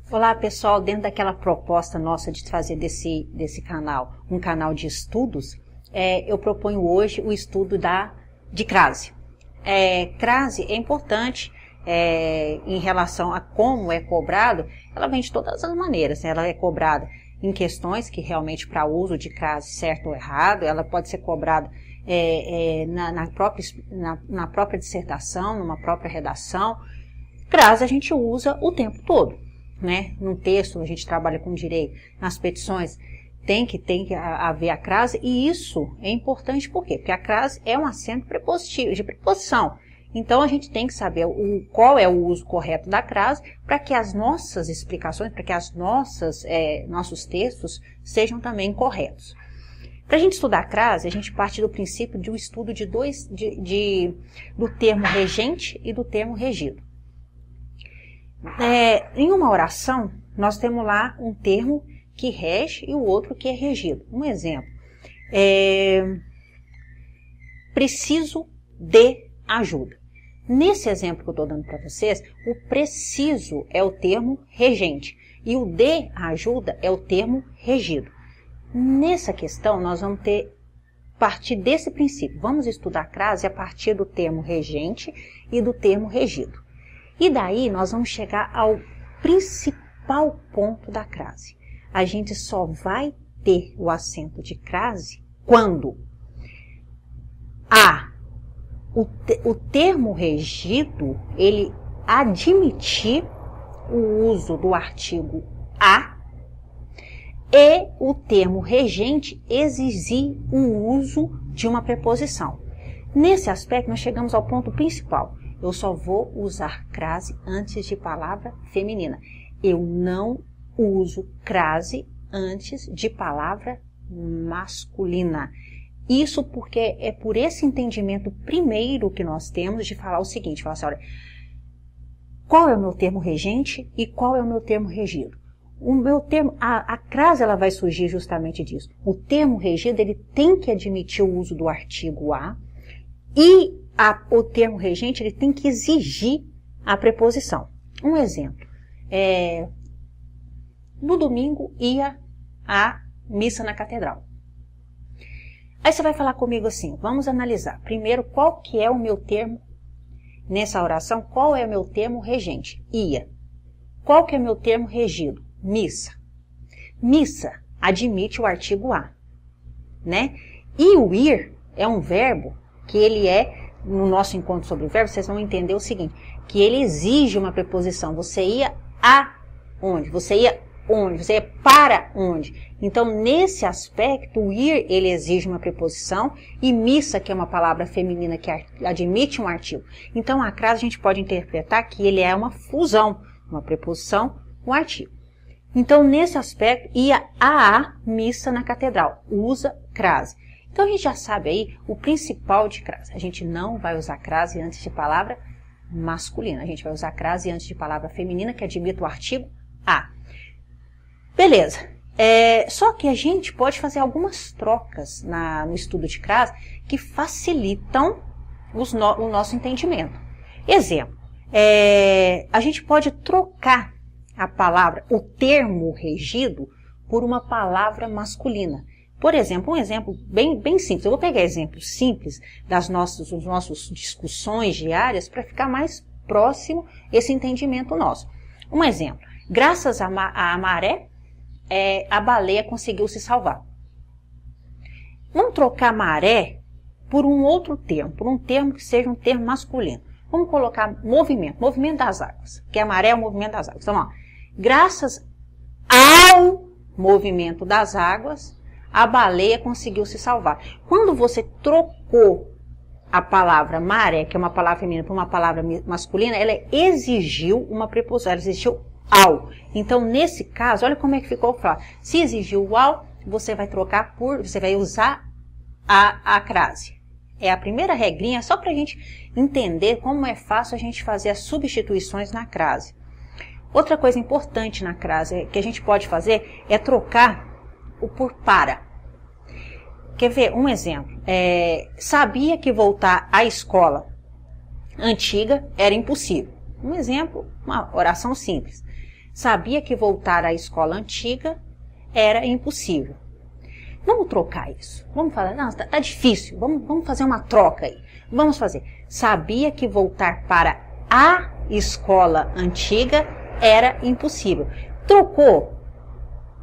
Olá pessoal, dentro daquela proposta nossa de fazer desse canal um canal de estudos, eu proponho hoje o estudo de crase. Crase é importante em relação a como é cobrado, ela vem de todas as maneiras, né? Ela é cobrada em questões que realmente para uso de crase certo ou errado, ela pode ser cobrada na própria dissertação, numa própria redação. Crase a gente usa o tempo todo, né? No texto a gente trabalha com direito, nas petições tem que haver a crase, e isso é importante por quê? Porque a crase é um acento prepositivo, de preposição. Então a gente tem que saber qual é o uso correto da crase para que as nossas explicações, para que nossos textos sejam também corretos. Para a gente estudar a crase, a gente parte do princípio de um estudo do termo regente e do termo regido. Em uma oração, nós temos lá um termo que rege e o outro que é regido. Um exemplo, preciso de ajuda. Nesse exemplo que eu estou dando para vocês, o preciso é o termo regente e o de ajuda é o termo regido. Nessa questão, nós vamos partir desse princípio. Vamos estudar a crase a partir do termo regente e do termo regido. E daí nós vamos chegar ao principal ponto da crase. A gente só vai ter o acento de crase quando o termo regido, ele admitir o uso do artigo a e o termo regente exigir o uso de uma preposição. Nesse aspecto, nós chegamos ao ponto principal. Eu só vou usar crase antes de palavra feminina. Eu não uso crase antes de palavra masculina. Isso porque é por esse entendimento primeiro que nós temos de falar o seguinte, falar assim, olha, qual é o meu termo regente e qual é o meu termo regido? O meu termo, a crase ela vai surgir justamente disso. O termo regido ele tem que admitir o uso do artigo a e o termo regente ele tem que exigir a preposição. Um exemplo, no domingo ia à missa na catedral. Aí você vai falar comigo assim, vamos analisar. Primeiro, qual que é o meu termo nessa oração? Qual é o meu termo regente? Ia. Qual que é o meu termo regido? Missa. Missa admite o artigo a, né? E o ir é um verbo que ele no nosso encontro sobre o verbo, vocês vão entender o seguinte, que ele exige uma preposição. Você ia aonde? Você ia onde? Você ia para onde? Então, nesse aspecto, o ir, ele exige uma preposição, e missa, que é uma palavra feminina que admite um artigo. Então, a crase a gente pode interpretar que ele é uma fusão, uma preposição com artigo. Então, nesse aspecto, ia a missa na catedral, usa crase. Então, a gente já sabe aí o principal de crase. A gente não vai usar crase antes de palavra masculina. A gente vai usar crase antes de palavra feminina, que admite o artigo a. Beleza. Só que a gente pode fazer algumas trocas no estudo de crase que facilitam o nosso entendimento. Exemplo. A gente pode trocar a palavra, o termo regido, por uma palavra masculina. Por exemplo, um exemplo bem simples. Eu vou pegar exemplos simples das nossas discussões diárias para ficar mais próximo esse entendimento nosso. Um exemplo. Graças à maré, a baleia conseguiu se salvar. Vamos trocar maré por um outro termo, por um termo que seja um termo masculino. Vamos colocar movimento das águas, que a maré é o movimento das águas. Então, graças ao movimento das águas, a baleia conseguiu se salvar. Quando você trocou a palavra maré, que é uma palavra feminina, por uma palavra masculina, ela exigiu uma preposição, ela exigiu ao. Então, nesse caso, olha como é que ficou claro. Se exigiu o ao, você vai você vai usar a crase. É a primeira regrinha, só para a gente entender como é fácil a gente fazer as substituições na crase. Outra coisa importante na crase que a gente pode fazer é trocar o por para. Quer ver um exemplo? Sabia que voltar à escola antiga era impossível. Um exemplo, uma oração simples. sabia que voltar à escola antiga era impossível. Vamos trocar isso. Vamos falar, não, tá difícil, vamos fazer uma troca aí. Vamos fazer. Sabia que voltar para a escola antiga era impossível. Trocou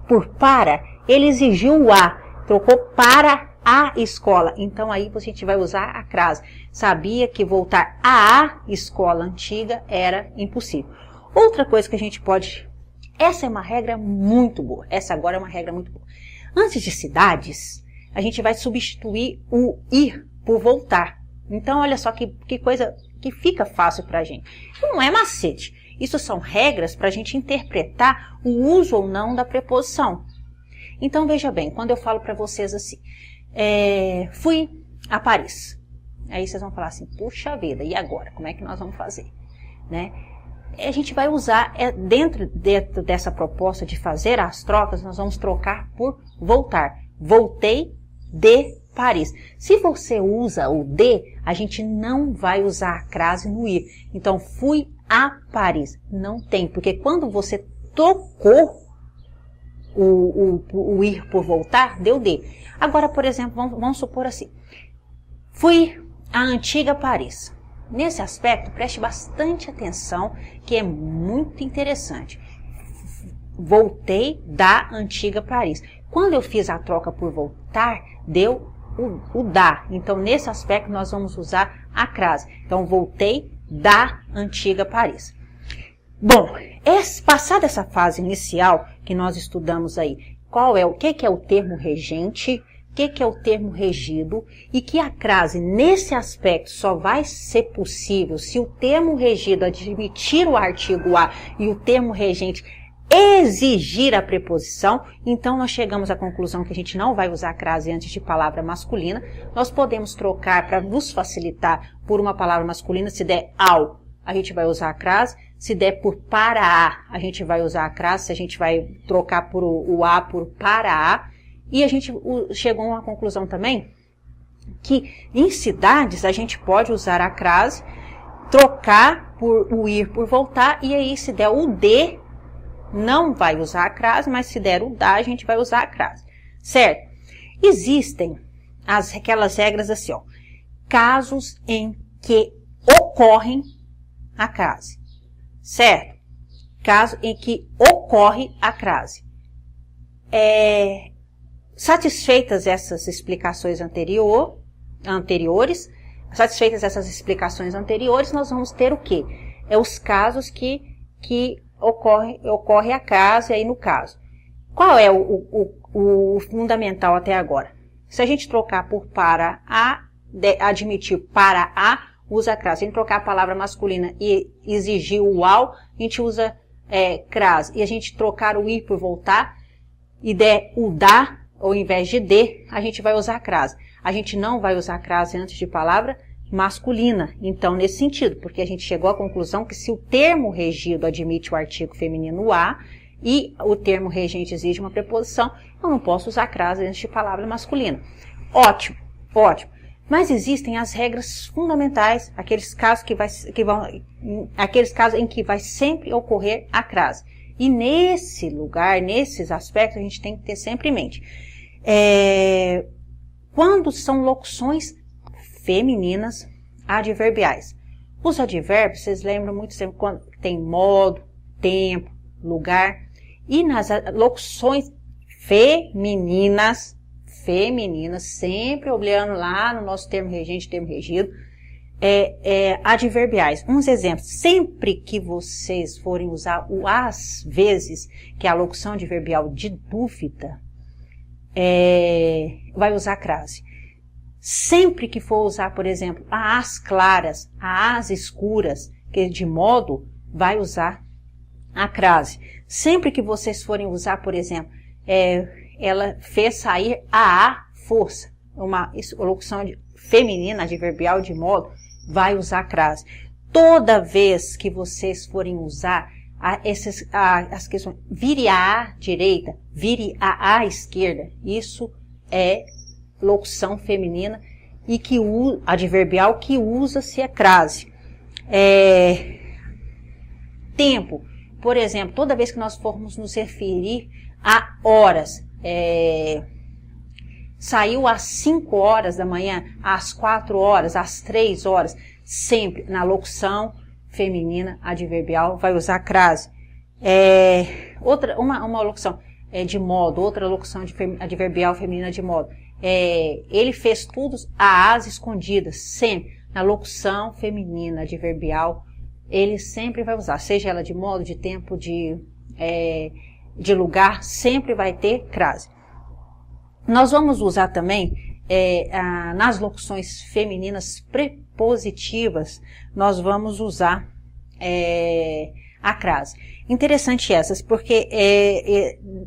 por para, ele exigiu o a, trocou para a escola. Então aí a gente vai usar a crase. Sabia que voltar à escola antiga era impossível. Outra coisa que a gente pode... Essa é uma regra muito boa. Essa agora é uma regra muito boa. Antes de cidades, a gente vai substituir o ir por voltar. Então olha só que coisa que fica fácil pra gente. Não é macete. Isso são regras para a gente interpretar o uso ou não da preposição. Então veja bem, quando eu falo para vocês assim, fui a Paris. Aí vocês vão falar assim, puxa vida, e agora? Como é que nós vamos fazer? Né? A gente vai usar, dentro dessa proposta de fazer as trocas, nós vamos trocar por voltar. Voltei de Paris. Se você usa o de, a gente não vai usar a crase no ir. Então, fui a Paris. Não tem, porque quando você trocou o ir por voltar, deu de. Agora, por exemplo, vamos supor assim. Fui à antiga Paris. Nesse aspecto, preste bastante atenção, que é muito interessante. Voltei da antiga Paris. Quando eu fiz a troca por voltar, deu o da. Então, nesse aspecto, nós vamos usar a crase. Então, voltei da antiga Paris. Bom, passada essa fase inicial que nós estudamos aí, o que é o termo regente, o que é o termo regido, e que a crase, nesse aspecto, só vai ser possível se o termo regido admitir o artigo a e o termo regente exigir a preposição. Então, nós chegamos à conclusão que a gente não vai usar a crase antes de palavra masculina. Nós podemos trocar para nos facilitar por uma palavra masculina. Se der ao, a gente vai usar a crase. Se der por para a gente vai usar a crase. Se a gente vai trocar por o a por para a. E a gente chegou a uma conclusão também que em cidades a gente pode usar a crase, trocar por o ir por voltar, e aí se der o de, não vai usar a crase, mas se der o da, a gente vai usar a crase, certo? Existem aquelas regras assim, ó, casos em que ocorrem a crase, certo? Caso em que ocorre a crase. Satisfeitas essas explicações anteriores, nós vamos ter o quê? Os casos que ocorre a crase aí no caso. Qual é o fundamental até agora? Se a gente trocar por para a, admitir para a, usa a crase. Se a gente trocar a palavra masculina e exigir o ao, a gente usa crase. E a gente trocar o ir por voltar e der o da, ou ao invés de, a gente vai usar a crase. A gente não vai usar a crase antes de palavra masculina. Então, nesse sentido, porque a gente chegou à conclusão que se o termo regido admite o artigo feminino a e o termo regente exige uma preposição, eu não posso usar a crase antes de palavra masculina. Ótimo, ótimo. Mas existem as regras fundamentais, aqueles casos em que vai sempre ocorrer a crase. E nesse lugar, nesses aspectos, a gente tem que ter sempre em mente. Quando são locuções femininas adverbiais. Os advérbios, vocês lembram muito sempre quando tem modo, tempo, lugar. E nas locuções femininas, sempre olhando lá no nosso termo regente, termo regido, adverbiais. Uns exemplos. Sempre que vocês forem usar o às vezes, que é a locução adverbial de dúvida, vai usar a crase. Sempre que for usar, por exemplo, a as claras, a as escuras, que é de modo, vai usar a crase. Sempre que vocês forem usar, por exemplo, ela fez sair a força, uma locução feminina, adverbial de modo, vai usar a crase. Toda vez que vocês forem usar as questões, vire a direita, vire a esquerda, isso é locução feminina e adverbial que usa-se a crase. Tempo. por exemplo, toda vez que nós formos nos referir a horas, saiu às 5 horas da manhã, às 4 horas, às 3 horas, sempre na locução feminina adverbial vai usar crase. Uma locução de modo, outra locução adverbial feminina de modo. Ele fez tudo às escondidas, sempre. Na locução feminina adverbial, ele sempre vai usar, seja ela de modo, de tempo, de lugar, sempre vai ter crase. Nós vamos usar também, nas locuções femininas prepositivas, nós vamos usar a crase. Interessante essas, porque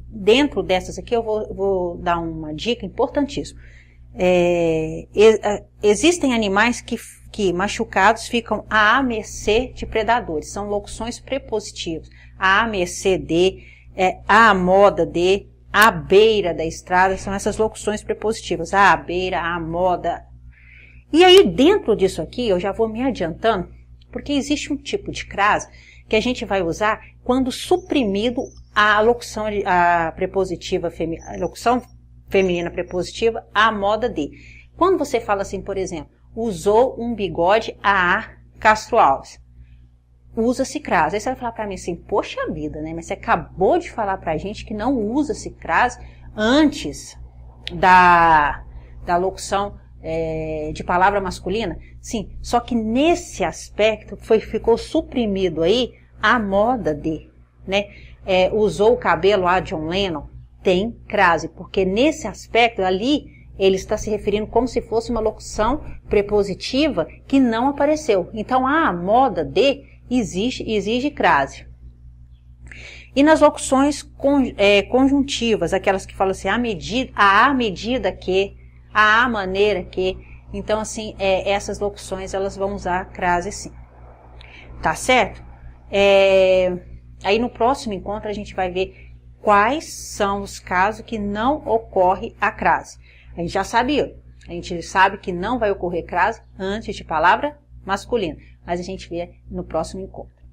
dentro dessas aqui eu vou dar uma dica importantíssima. Existem animais que machucados ficam à mercê de predadores, são locuções prepositivas, à mercê de, à moda de, à beira da estrada, são essas locuções prepositivas, à beira, à moda. E aí dentro disso aqui eu já vou me adiantando, porque existe um tipo de crase que a gente vai usar quando suprimido a locução prepositiva, a locução feminina prepositiva, à moda de. Quando você fala assim, por exemplo, usou um bigode a Castro Alves, usa-se crase. Aí você vai falar para mim assim, poxa vida, né? Mas você acabou de falar pra gente que não usa-se crase antes da locução de palavra masculina? Sim, só que nesse aspecto ficou suprimido aí a moda de, né? Usou o cabelo a John Lennon, tem crase, porque nesse aspecto ali ele está se referindo como se fosse uma locução prepositiva que não apareceu. Então a moda de exige crase. E nas locuções conjuntivas, aquelas que falam assim, à medida que, à maneira que, então assim, essas locuções elas vão usar crase sim. Tá certo? Aí no próximo encontro a gente vai ver quais são os casos que não ocorre a crase. A gente já sabia, a gente sabe que não vai ocorrer crase antes de palavra masculina, mas a gente vê no próximo encontro.